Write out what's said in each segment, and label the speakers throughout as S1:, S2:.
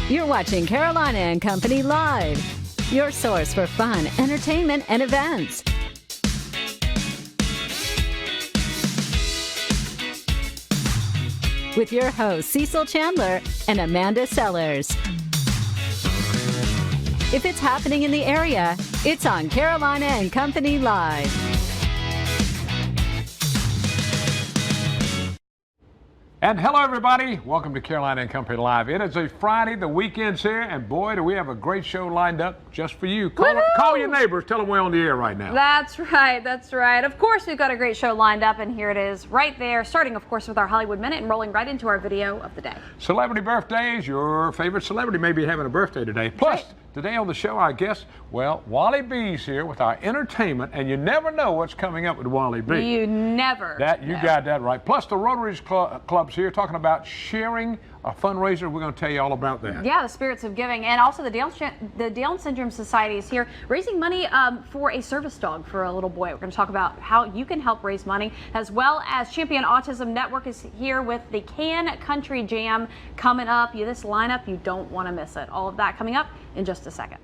S1: You're watching Carolina and Company Live, your source for fun, entertainment, and events. With your hosts, Cecil Chandler and Amanda Sellers. If it's happening in the area, it's on Carolina and Company Live.
S2: And hello, everybody. Welcome to Carolina and Company Live. It is a Friday. The weekend's here, and boy, do we have a great show lined up just for you. Call your neighbors. Tell them we're on the air right now.
S3: That's right. That's right. Of course, we've got a great show lined up, and here it is right there, starting, of course, with our Hollywood Minute and rolling right into our video of the day.
S2: Celebrity birthdays. Your favorite celebrity may be having a birthday today. Plus, today on the show, our guest, well, Wally B's here with our entertainment, and you never know what's coming up with Wally B.
S3: You never
S2: You got that right. Plus, the Rotary Club's here talking about sharing a fundraiser. We're going to tell you all about that.
S3: Yeah, the Spirits of Giving, and also the Down Syndrome Society is here raising money for a service dog for a little boy. We're going to talk about how you can help raise money, as well as Champion Autism Network is here with the Can Country Jam coming up. This lineup, you don't want to miss it. All of that coming up in just a second.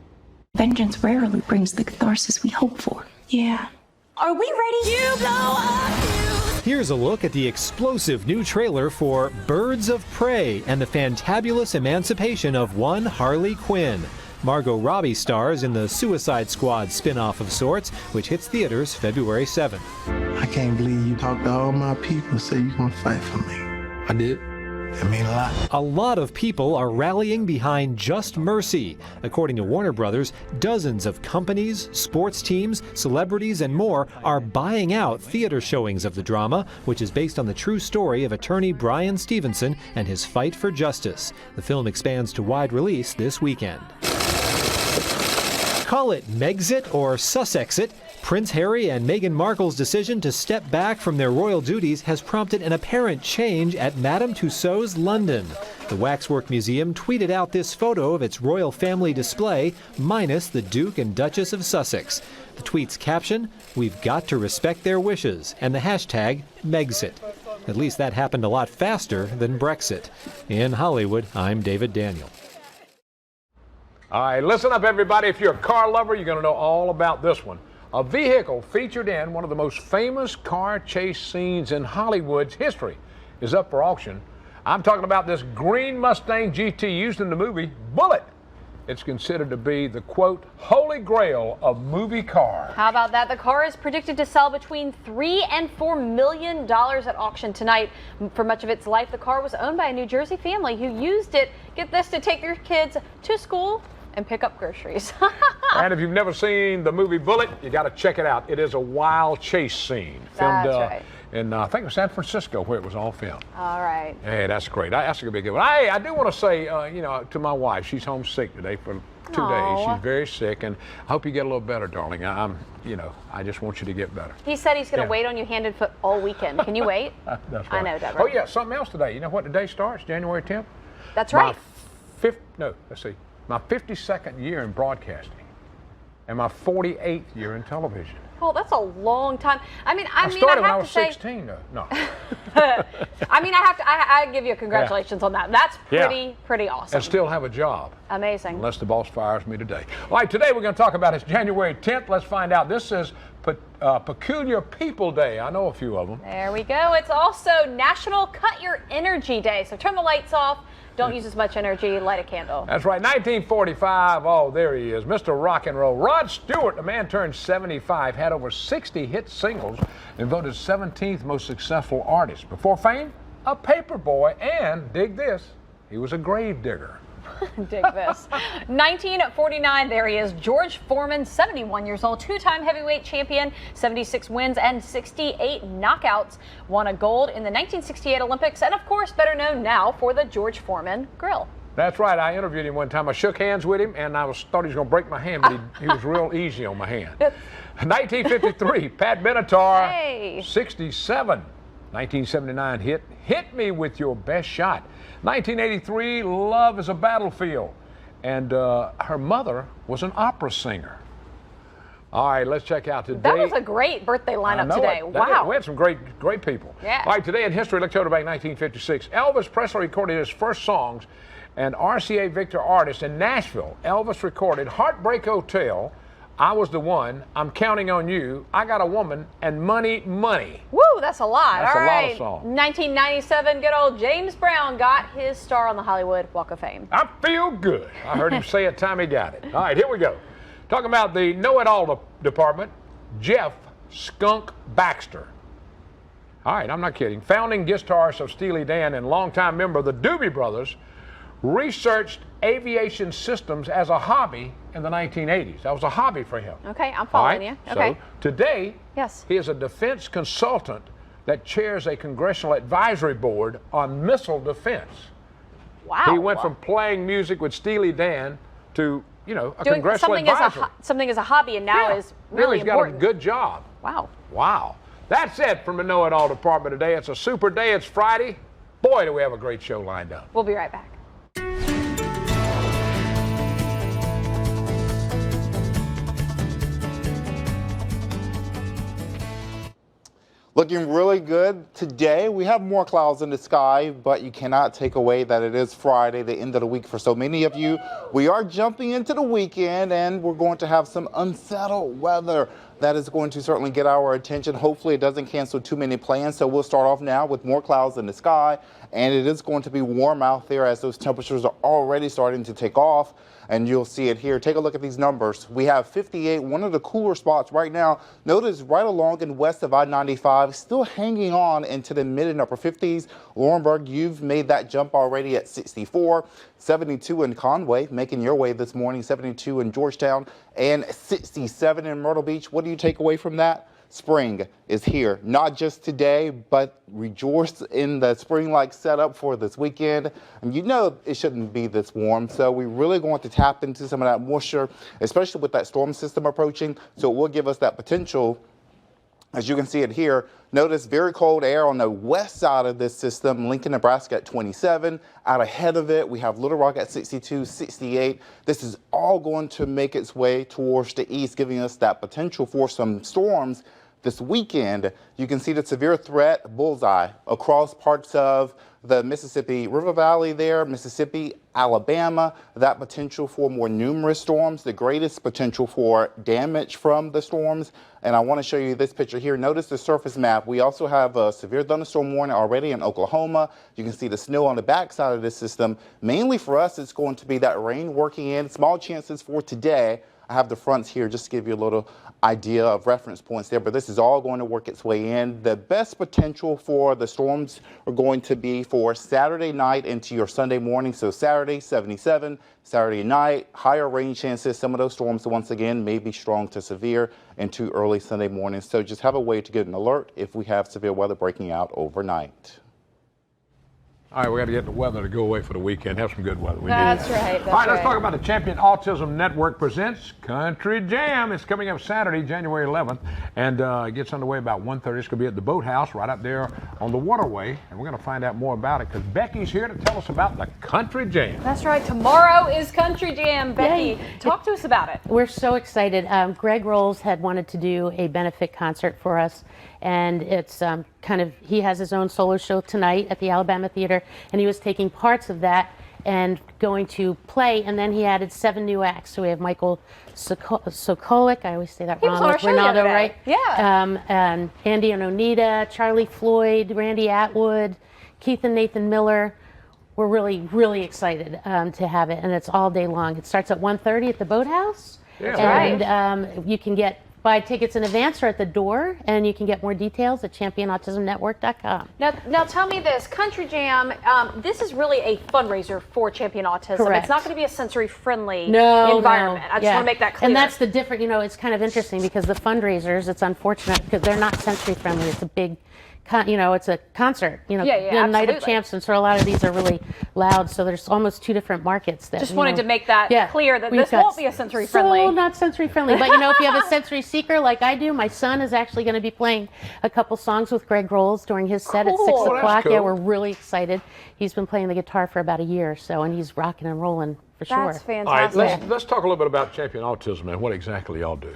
S4: Vengeance rarely brings the catharsis we hope for. Yeah. Are we ready? You blow up.
S5: Here's a look at the explosive new trailer for Birds of Prey and the fantabulous emancipation of one Harley Quinn. Margot Robbie stars in the Suicide Squad spin-off of sorts, which hits theaters February 7th.
S6: I can't believe you talked to all my people and said you're gonna fight for me. I did. It means a lot.
S5: A lot of people are rallying behind Just Mercy. According to Warner Brothers, dozens of companies, sports teams, celebrities, and more are buying out theater showings of the drama, which is based on the true story of attorney Brian Stevenson and his fight for justice. The film expands to wide release this weekend. Call it Megxit or Sussexit, Prince Harry and Meghan Markle's decision to step back from their royal duties has prompted an apparent change at Madame Tussauds London. The Waxwork Museum tweeted out this photo of its royal family display, minus the Duke and Duchess of Sussex. The tweet's caption, "We've got to respect their wishes," and the hashtag Megxit. At least that happened a lot faster than Brexit. In Hollywood, I'm David Daniel.
S2: All right, listen up, everybody. If you're a car lover, you're going to know all about this one. A vehicle featured in one of the most famous car chase scenes in Hollywood's history is up for auction. I'm talking about this green Mustang GT used in the movie Bullitt. It's considered to be the, quote, holy grail of movie cars.
S3: How about that? The car is predicted to sell between $3 and $4 million at auction tonight. For much of its life, the car was owned by a New Jersey family who used it, get this, to take their kids to school and pick up groceries.
S2: And if you've never seen the movie Bullitt, you got to check it out. It is a wild chase scene filmed in I think it was San Francisco, where it was all filmed.
S3: All right.
S2: Hey, that's great. That's gonna be a good one. Hey, I do want to say, to my wife, she's homesick today for 2 days. She's very sick, and I hope you get a little better, darling. I just want you to get better.
S3: He said he's going to wait on you hand and foot all weekend. Can you wait?
S2: That's right.
S3: I know, Deborah.
S2: Oh yeah, something else today. You know what today starts? January 10th.
S3: That's right.
S2: My 52nd year in broadcasting and my 48th year in television.
S3: Oh, that's a long time.
S2: I started when I was 16, though. No.
S3: I give you congratulations on that. That's pretty awesome.
S2: And still have a job.
S3: Amazing.
S2: Unless the boss fires me today. All right, today we're going to talk about it's January 10th. Let's find out. This is Peculiar People Day. I know a few of them.
S3: There we go. It's also National Cut Your Energy Day. So turn the lights off. Don't use as much energy. Light a candle.
S2: That's right. 1945. Oh, there he is. Mr. Rock and Roll. Rod Stewart, the man turned 75, had over 60 hit singles and voted 17th most successful artist. Before fame, a paper boy, and dig this, he was a grave digger.
S3: Dig this. 1949, there he is. George Foreman, 71 years old, two-time heavyweight champion, 76 wins and 68 knockouts. Won a gold in the 1968 Olympics, and of course, better known now for the George Foreman Grill.
S2: That's right. I interviewed him one time. I shook hands with him, and I thought he was going to break my hand, but he was real easy on my hand. 1953, Pat Benatar, 67. 1979 Hit Me With Your Best Shot. 1983, Love is a Battlefield. And her mother was an opera singer. All right, let's check out today.
S3: That was a great birthday lineup today. Wow.
S2: We had some great people.
S3: Yeah.
S2: All right, today in history, let's go to back 1956. Elvis Presley recorded his first songs And RCA Victor artist in Nashville, Elvis recorded Heartbreak Hotel, I Was the One, I'm Counting on You, I Got a Woman, and Money, Money.
S3: Woo, that's a lot.
S2: That's
S3: All
S2: a
S3: right.
S2: lot of songs.
S3: 1997, good old James Brown got his star on the Hollywood Walk of Fame.
S2: I feel good. I heard him say it time he got it. All right, here we go. Talking about the know-it-all department, Jeff Skunk Baxter. All right, I'm not kidding. Founding guitarist of Steely Dan and longtime member of the Doobie Brothers, researched aviation systems as a hobby in the 1980s. That was a hobby for him.
S3: Okay, I'm following you. Okay.
S2: So today,
S3: yes,
S2: he is a defense consultant that chairs a congressional advisory board on missile defense.
S3: Wow.
S2: He went from playing music with Steely Dan to, you know, a
S3: doing
S2: congressional advisor.
S3: Something as a hobby, and now is really
S2: he's
S3: important.
S2: got a good job.
S3: Wow.
S2: Wow. That's it from the Know-It-All department today. It's a super day. It's Friday. Boy, do we have a great show lined up.
S3: We'll be right back.
S7: Looking really good today. We have more clouds in the sky, but you cannot take away that it is Friday, the end of the week for so many of you. We are jumping into the weekend, and we're going to have some unsettled weather. That is going to certainly get our attention. Hopefully it doesn't cancel too many plans. So we'll start off now with more clouds in the sky, and it is going to be warm out there as those temperatures are already starting to take off. And you'll see it here. Take a look at these numbers. We have 58, one of the cooler spots right now. Notice right along and west of I-95, still hanging on into the mid and upper 50s. Laurinburg, you've made that jump already at 64. 72 in Conway, making your way this morning. 72 in Georgetown and 67 in Myrtle Beach. What do you take away from that? Spring is here, not just today, but rejoice in the spring-like setup for this weekend. And you know it shouldn't be this warm, so we really going to tap into some of that moisture, especially with that storm system approaching. So it will give us that potential. As you can see it here, notice very cold air on the west side of this system. Lincoln, Nebraska at 27. Out ahead of it, we have Little Rock at 62, 68. This is all going to make its way towards the east, giving us that potential for some storms this weekend. You can see the severe threat bullseye across parts of the Mississippi River Valley there, Mississippi, Alabama, that potential for more numerous storms, the greatest potential for damage from the storms. And I want to show you this picture here. Notice the surface map. We also have a severe thunderstorm warning already in Oklahoma. You can see the snow on the backside of this system. Mainly for us, it's going to be that rain working in. Small chances for today. I have the fronts here just to give you a little idea of reference points there, but this is all going to work its way in. The best potential for the storms are going to be for Saturday night into your Sunday morning. So Saturday, 77, Saturday night, higher rain chances. Some of those storms, once again, may be strong to severe into early Sunday morning. So just have a way to get an alert if we have severe weather breaking out overnight.
S2: All right, we got to get the weather to go away for the weekend. Have some good weather.
S3: That's right.
S2: All right, let's talk about the Champion Autism Network presents Country Jam. It's coming up Saturday, January 11th, and it gets underway about 1:30. It's going to be at the Boathouse right up there on the waterway, and we're going to find out more about it because Becky's here to tell us about the Country Jam.
S3: That's right. Tomorrow is Country Jam. Becky,
S8: Yay.
S3: talk to us about it.
S8: We're so excited. Greg Rolls had wanted to do a benefit concert for us, and it's he has his own solo show tonight at the Alabama Theater, and he was taking parts of that and going to play, and then he added 7 new acts. So we have Michael Sokolic, I always say that wrong, with Ronaldo, right?
S3: Yeah.
S8: And Andy and Onita, Charlie Floyd, Randy Atwood, Keith and Nathan Miller. We're really, really excited to have it, and it's all day long. It starts at 1:30 at the Boathouse, and you can buy tickets in advance or at the door, and you can get more details at championautismnetwork.com.
S3: Now tell me this, Country Jam, this is really a fundraiser for Champion Autism.
S8: Correct.
S3: It's not going to be a sensory-friendly
S8: environment.
S3: I just want to make that clear.
S8: And that's the different, it's kind of interesting because the fundraisers, it's unfortunate because they're not sensory-friendly. It's a big, it's a concert, Night of Champs, and so a lot of these are really loud, so there's almost 2 different markets.
S3: Just wanted to make that clear that this won't be a sensory-friendly.
S8: So not sensory-friendly, but if you have a sensory seeker like I do, my son is actually going to be playing a couple songs with Greg Rolls during his set at 6 o'clock.
S2: Cool.
S8: Yeah, we're really excited. He's been playing the guitar for about a year or so, and he's rocking and rolling for sure.
S3: That's fantastic.
S2: All right, let's talk a little bit about Champion Autism and what exactly y'all do.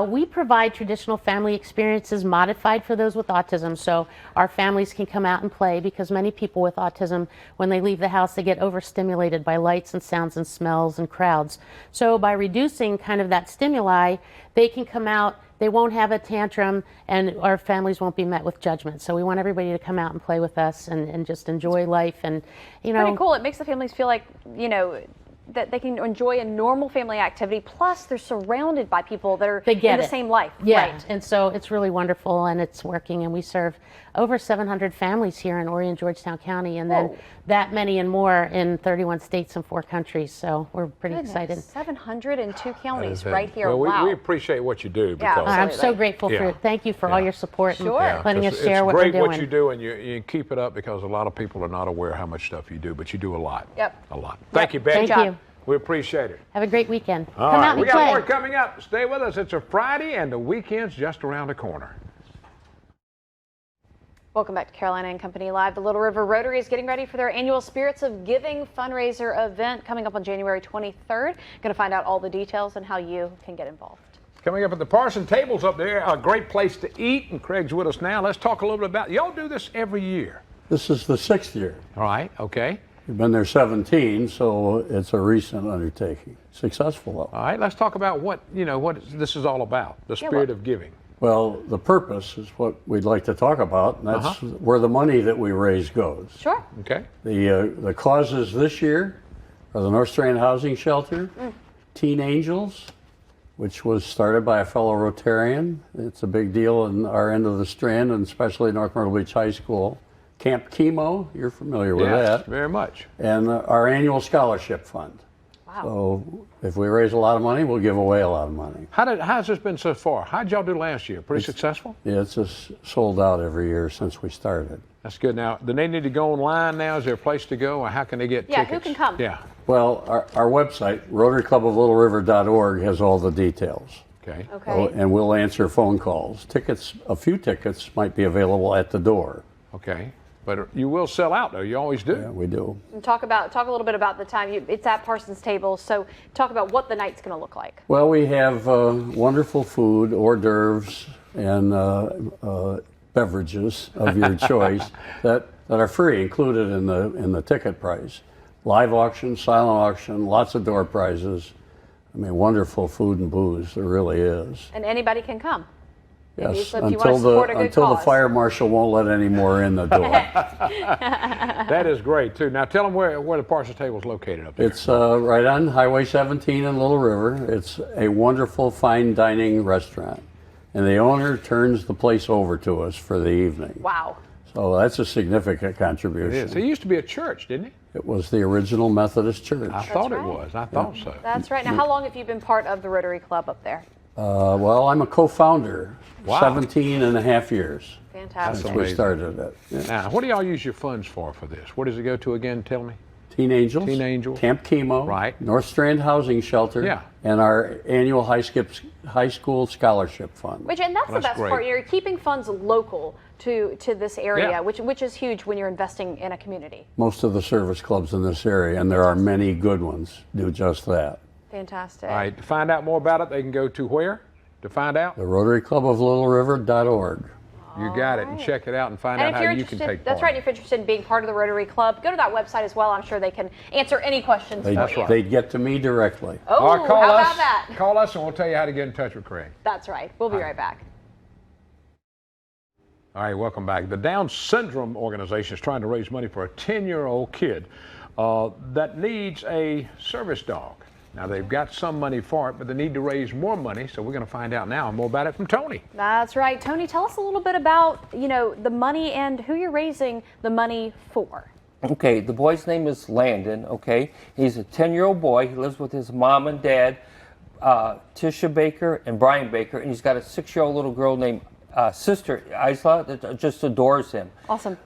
S8: We provide traditional family experiences modified for those with autism, so our families can come out and play, because many people with autism, when they leave the house, they get overstimulated by lights and sounds and smells and crowds. So by reducing kind of that stimuli, they can come out, they won't have a tantrum, and our families won't be met with judgment. So we want everybody to come out and play with us and just enjoy life. And, you know,
S3: pretty cool. It makes the families feel like, you know, that they can enjoy a normal family activity, plus they're surrounded by people that are in the same life.
S8: Yeah,
S3: right.
S8: And so it's really wonderful, and it's working, and we serve over 700 families here in Horry and Georgetown County, and then that many and more in 31 states and 4 countries, so we're pretty excited.
S3: 702 counties right here.
S2: Well,
S3: wow.
S2: we appreciate what you do.
S3: Yeah,
S2: Because
S8: I'm so grateful for it. Thank you for all your support and letting us share what we're doing.
S2: It's great what you do, and you keep it up, because a lot of people are not aware how much stuff you do, but you do a lot.
S3: Yep.
S2: A lot. Thank you, Betty.
S8: Thank you.
S2: We appreciate it.
S8: Have a great weekend.
S2: All
S8: Come
S2: right,
S8: out and
S2: we
S8: play.
S2: got more coming up. Stay with us. It's a Friday, and the weekend's just around the corner.
S3: Welcome back to Carolina and Company Live. The Little River Rotary is getting ready for their annual Spirits of Giving fundraiser event coming up on January 23rd. Going to find out all the details and how you can get involved.
S2: Coming up at the Parson Tables up there, a great place to eat, and Craig's with us now. Let's talk a little bit about, y'all do this every year.
S9: This is the 6th year.
S2: All right, okay.
S9: We've been there 17, so it's a recent undertaking. Successful, though.
S2: All right, let's talk about what this is all about, the spirit of giving.
S9: Well, the purpose is what we'd like to talk about, and that's where the money that we raise goes.
S3: Sure.
S2: Okay.
S9: The causes this year are the North Strand Housing Shelter, Teen Angels, which was started by a fellow Rotarian. It's a big deal in our end of the Strand, and especially North Myrtle Beach High School. Camp Chemo, you're familiar with that.
S2: Yes, very much.
S9: And our annual scholarship fund.
S3: Wow.
S9: So if we raise a lot of money, we'll give away a lot of money.
S2: How's this been so far? How'd y'all do last year? Pretty successful?
S9: Yeah, it's just sold out every year since we started.
S2: That's good. Now, do they need to go online now? Is there a place to go, or how can they get tickets?
S3: Yeah, who can come?
S2: Yeah.
S9: Well, our website, RotaryClubOfLittleRiver.org, has all the details.
S2: Okay.
S3: Okay.
S9: So, and we'll answer phone calls. A few tickets might be available at the door.
S2: Okay. But you will sell out, though. You always do.
S9: Yeah, we do.
S3: And talk a little bit about the time. It's at Parsons Table, so talk about what the night's going to look like.
S9: Well, we have wonderful food, hors d'oeuvres, and beverages of your choice that are free, included in the ticket price. Live auction, silent auction, lots of door prizes. I mean, wonderful food and booze. There really is.
S3: And anybody can come.
S9: Yes,
S3: if you want to
S9: until
S3: support a good
S9: the
S3: cause.
S9: fire marshal won't let any more in the door.
S2: That is great, too. Now, tell them where the Parsons Table is located up there.
S9: It's right on Highway 17 in Little River. It's a wonderful fine dining restaurant, and the owner turns the place over to us for the evening.
S3: Wow.
S9: So that's a significant contribution.
S2: It is. It used to be a church, didn't it?
S9: It was the original Methodist church.
S2: I thought it was. I thought so.
S3: That's right. Now, how long have you been part of the Rotary Club up there?
S9: Well, I'm a co-founder.
S2: Wow.
S9: 17 and a half years.
S3: Fantastic.
S9: Since we started it. Yeah.
S2: Now, what do y'all use your funds for this? What does it go to again? Tell me.
S9: Teen Angels.
S2: Teen Angels.
S9: Camp Chemo.
S2: Right.
S9: North Strand Housing Shelter.
S2: Yeah.
S9: And our annual high school scholarship fund.
S3: And that's the best
S2: great.
S3: part. You're keeping funds local to this area,
S2: Yeah.
S3: which is huge when you're investing in a community.
S9: Most of the service clubs in this area, and there are many good ones, do just that.
S3: Fantastic.
S2: All right. To find out more about it, they can go to where? To find out?
S9: The RotaryClubOfLittleRiver.org.
S2: You got it, and check it out and find
S3: And
S2: out
S3: if you're
S2: how you can
S3: interested,
S2: take part.
S3: that's right. If you're interested in being part of the Rotary Club, go to that website as well. I'm sure they can answer any questions for you.
S9: They'd get to me directly.
S3: Oh,
S2: All right, call
S3: how
S2: us,
S3: about that?
S2: Call us, and we'll tell you how to get in touch with Craig.
S3: That's right. We'll be right back.
S2: All right, welcome back. The Down Syndrome Organization is trying to raise money for a 10-year-old kid that needs a service dog. Now, they've got some money for it, but they need to raise more money, so we're going to find out now more about it from Tony.
S3: That's right. Tony, tell us a little bit about, the money and who you're raising the money for.
S10: Okay, the boy's name is Landon, okay? He's a 10-year-old boy. He lives with his mom and dad, Tisha Baker and Brian Baker, and he's got a 6-year-old little girl named sister Isla that just adores him.
S3: Awesome.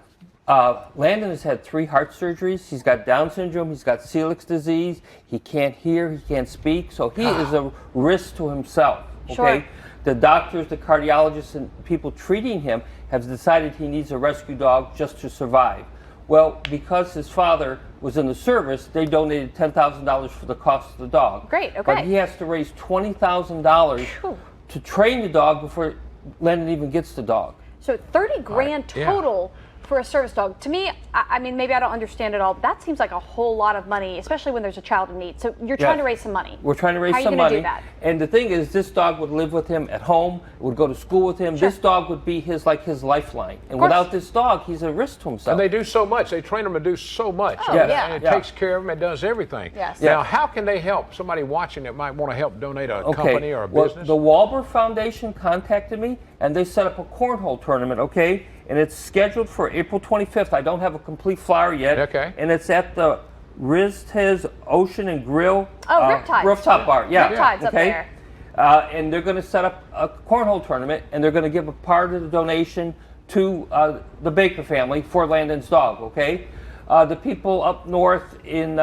S10: Landon has had 3 heart surgeries. He's got Down syndrome. He's got celiac disease. He can't hear. He can't speak. So he is a risk to himself. Okay.
S3: Sure.
S10: The doctors, the cardiologists, and people treating him have decided he needs a rescue dog just to survive. Well, because his father was in the service, they donated $10,000 for the cost of the dog.
S3: Great. Okay.
S10: But he has to raise $20,000 to to train the dog before Landon even gets the dog.
S3: So 30 grand total for a service dog. To me, I mean, maybe I don't understand it all, but that seems like a whole lot of money, especially when there's a child in need. So you're trying to raise some money.
S10: We're trying to raise some money.
S3: How are you going to do that?
S10: And the thing is, this dog would live with him at home, would go to school with him. This dog would be his lifeline. And without this dog, he's a risk to himself.
S2: And they do so much. They train them to do so much.
S3: Oh, yeah.
S2: And it takes care of them. It does everything.
S3: Yes.
S2: Now, how can they help? Somebody watching that might want to help donate a company or a business?
S10: The Wahlberg Foundation contacted me, and they set up a cornhole tournament, and it's scheduled for April 25th. I don't have a complete flyer yet.
S2: Okay.
S10: And it's at the Riztiz Ocean and Grill
S3: Riptides.
S10: rooftop bar. Yeah.
S3: Riptides up there.
S10: And they're going to set up a cornhole tournament, and they're going to give a part of the donation to the Baker family for Landon's dog, The people up north in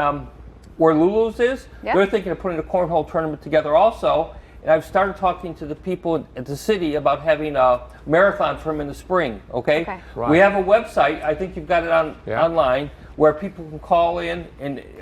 S10: where Lulu's is, they're thinking of putting a cornhole tournament together also. And I've started talking to the people at the city about having a marathon for him in the spring,
S3: Right.
S10: We have a website, I think you've got it online, where people can call in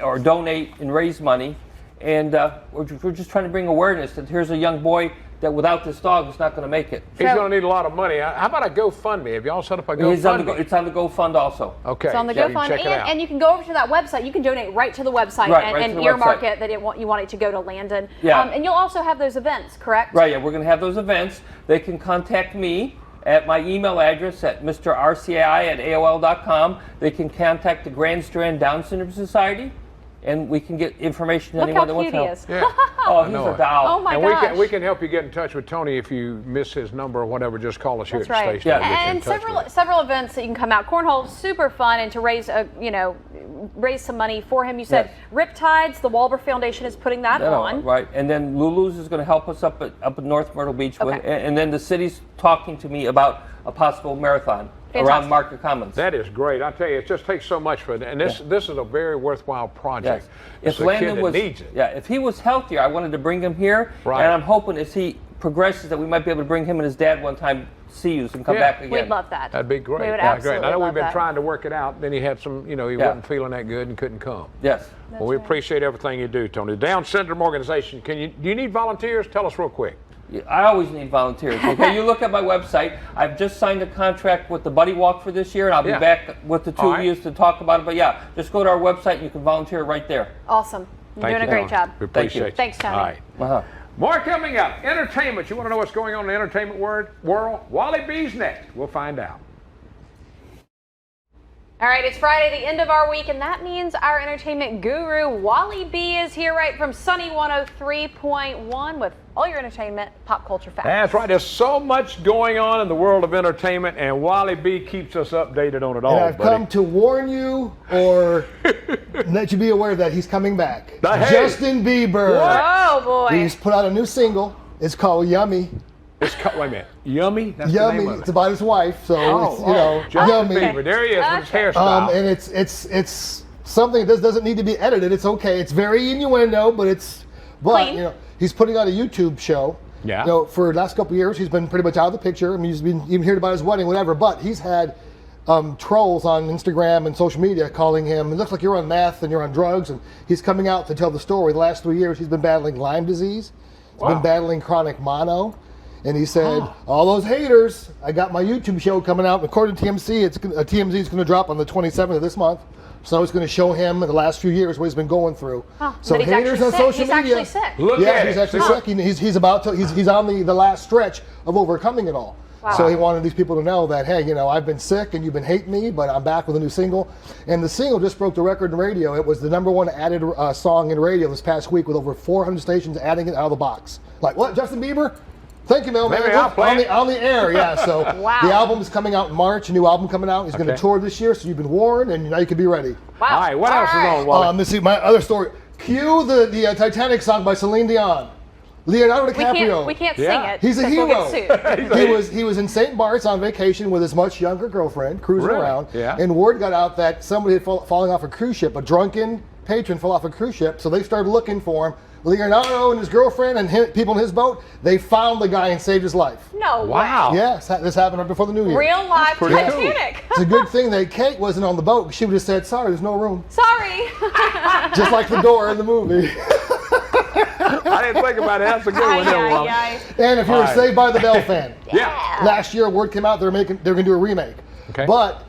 S10: or donate and raise money. And we're just trying to bring awareness that here's a young boy that without this dog is not going to make it.
S2: He's going to need a lot of money. How about a GoFundMe? Have y'all set up a GoFundMe?
S10: It's on the GoFund also.
S2: Okay.
S3: It's on the GoFund, and you can go over to that website. You can donate right to the website and earmark it that you want it to go to Landon. And you'll also have those events, correct?
S10: Right, we're going to have those events. They can contact me at my email address at mrrci@aol.com. They can contact the Grand Strand Down Syndrome Society, and we can get information to anyone that wants to help.
S3: Look how
S2: Yeah.
S10: Oh, he's a doll.
S3: Oh my
S2: and
S3: gosh.
S2: we can help you get in touch with Tony if you miss his number or whatever. Just call us here at the
S3: That's right.
S2: station. We'll get you in
S3: And
S2: touch with
S3: several events that you can come out. Cornhole, super fun, and to raise raise some money for him. You said Riptides, the Wahlberg Foundation is putting that on.
S10: Right, and then Lulu's is going to help us up at North Myrtle Beach with, and then the city's talking to me about a possible marathon around Market Commons.
S2: That is great. I tell you, it just takes so much for it. And this is a very worthwhile project.
S10: If
S2: Landon
S10: Landon
S2: needs it.
S10: if he was healthier, I wanted to bring him here, and I'm hoping as he progresses that we might be able to bring him and his dad one time see you and come back again.
S3: We'd love that.
S2: That'd be great.
S3: We would
S2: Great.
S3: absolutely
S2: I know we've
S3: love
S2: been
S3: that.
S2: trying to work it out. Then he had some, he wasn't feeling that good and couldn't come.
S10: Yes.
S2: Well, we appreciate everything you do, Tony. The Down Syndrome Organization. Do you need volunteers? Tell us real quick.
S10: I always need volunteers. Okay, you look at my website. I've just signed a contract with the Buddy Walk for this year, and I'll be back with the two of you to talk about it. But just go to our website and you can volunteer right there.
S3: Awesome. You're doing a great job.
S2: We appreciate you.
S3: Thanks, Tony.
S2: All right. More coming up. Entertainment. You want to know what's going on in the entertainment world? Wally B's next. We'll find out.
S3: All right, it's Friday, the end of our week, and that means our entertainment guru, Wally B, is here right from Sunny 103.1 with all your entertainment, pop culture facts.
S2: That's right. There's so much going on in the world of entertainment, and Wally B keeps us updated on it all.
S11: And I've come to warn you or let you be aware that he's coming back. Justin Bieber.
S3: Oh, boy.
S11: He's put out a new single. It's called Yummy.
S2: It's wait a minute. Yummy? That's
S11: Yummy.
S2: the name of it.
S11: It's about his wife, so
S2: Justin
S11: Yummy.
S2: Bieber. There he is with his hairstyle.
S11: And it's something that doesn't need to be edited. It's okay. It's very innuendo, but
S3: Clean.
S11: He's putting out a YouTube show.
S2: Yeah.
S11: For the last couple of years, he's been pretty much out of the picture. I mean, he's been even heard about his wedding, whatever. But he's had trolls on Instagram and social media calling him, it looks like you're on meth and you're on drugs, and he's coming out to tell the story. The last 3 years, he's been battling Lyme disease. He's been battling chronic mono. And he said, all those haters, I got my YouTube show coming out. According to TMZ, TMZ is going to drop on the 27th of this month. So it's going to show him in the last few years what he's been going through. So
S3: he's
S11: haters on social media.
S3: He's actually sick.
S2: Look at
S11: he's
S2: it.
S11: actually sick. He's about to. He's on the last stretch of overcoming it all.
S3: Wow.
S11: So he wanted these people to know that, hey, I've been sick and you've been hating me, but I'm back with a new single. And the single just broke the record in radio. It was the #1 added song in radio this past week with over 400 stations adding it out of the box. Like, what, Justin Bieber? Thank you, Mailman.
S2: Maybe I'll play
S11: on the air, So
S3: Wow.
S11: The album is coming out in March. A new album coming out. He's going to tour this year, so you've been warned, and now you can be ready.
S3: Wow.
S2: All right, what else is on, Wally?
S11: Let's see, my other story. Cue the Titanic song by Celine Dion. Leonardo DiCaprio.
S3: We can't sing it.
S11: He's a
S3: 'cause
S11: hero.
S3: We'll get sued.
S11: He was in St. Bart's on vacation with his much younger girlfriend, cruising around.
S2: Yeah.
S11: And word got out that somebody had fallen off a cruise ship. A drunken patron fell off a cruise ship, so they started looking for him. Leonardo and his girlfriend and people in his boat, they found the guy and saved his life.
S3: No
S2: Wow.
S3: way.
S11: Yes, this happened right before the New Year.
S3: Real life
S2: pretty cool.
S3: Titanic.
S11: It's a good thing that Kate wasn't on the boat. She would have said, sorry, there's no room.
S3: Sorry.
S11: Just like the door in the movie.
S2: I didn't think about it. That's a good one. There, Wally.
S11: And if you're a Saved by the Bell fan,
S2: Yeah.
S11: last year word came out they're going to do a remake.
S2: Okay.
S11: But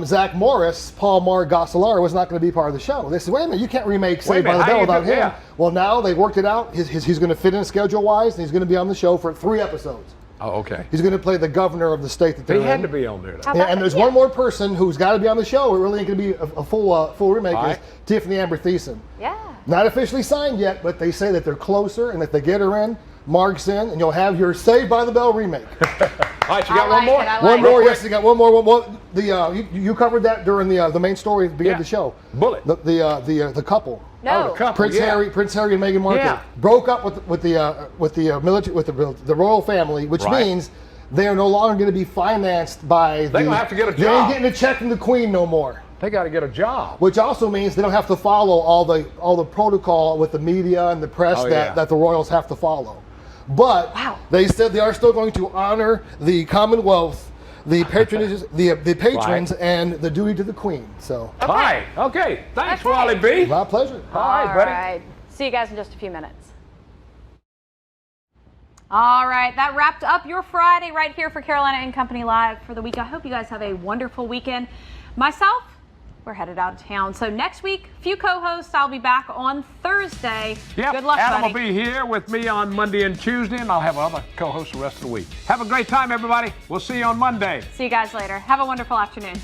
S11: Zach Morris, Paul Mar Gosselaar was not going to be part of the show. They said, wait a minute, you can't remake Saved by the Bell without him.
S2: Yeah.
S11: Well, now they worked it out. He's going to fit in schedule-wise, and he's going to be on the show for 3 episodes.
S2: Oh, okay.
S11: He's going to play the governor of the state that they're
S2: He
S11: in.
S2: had to be on there.
S11: Yeah, and there's one more person who's got to be on the show. It really ain't going to be a full remake.
S2: All
S11: Is
S2: right.
S11: Tiffany Amber Thiessen.
S3: Yeah.
S11: Not officially signed yet, but they say that they're closer, and if they get her in, Mark's in, and you'll have your Saved by the Bell remake.
S2: All right, you got one more?
S11: One more, yes, you got one more. You covered that during the main story at the beginning of the show.
S2: Bullet.
S11: The couple.
S3: No.
S2: Oh, the couple,
S11: Prince Harry and Meghan Markle broke up with the royal family, which
S2: Right.
S11: means they are no longer going to be financed by.
S2: They're gonna have to get a
S11: They ain't
S2: job.
S11: getting a check from the Queen no more.
S2: They got to get a job.
S11: Which also means they don't have to follow all the protocol with the media and the press that the royals have to follow. But they said they are still going to honor the Commonwealth, the patrons, the patrons, and the duty to the Queen. So.
S2: All right. Okay. Thanks, Wally B.
S11: My pleasure.
S2: All right, buddy.
S3: All right. See you guys in just a few minutes. All right, that wrapped up your Friday right here for Carolina and Company Live for the week. I hope you guys have a wonderful weekend. Myself, we're headed out of town. So next week, few co-hosts. I'll be back on Thursday.
S2: Yep.
S3: Good luck,
S2: Adam
S3: buddy.
S2: will be here with me on Monday and Tuesday, and I'll have other co-hosts the rest of the week. Have a great time, everybody. We'll see you on Monday.
S3: See you guys later. Have a wonderful afternoon.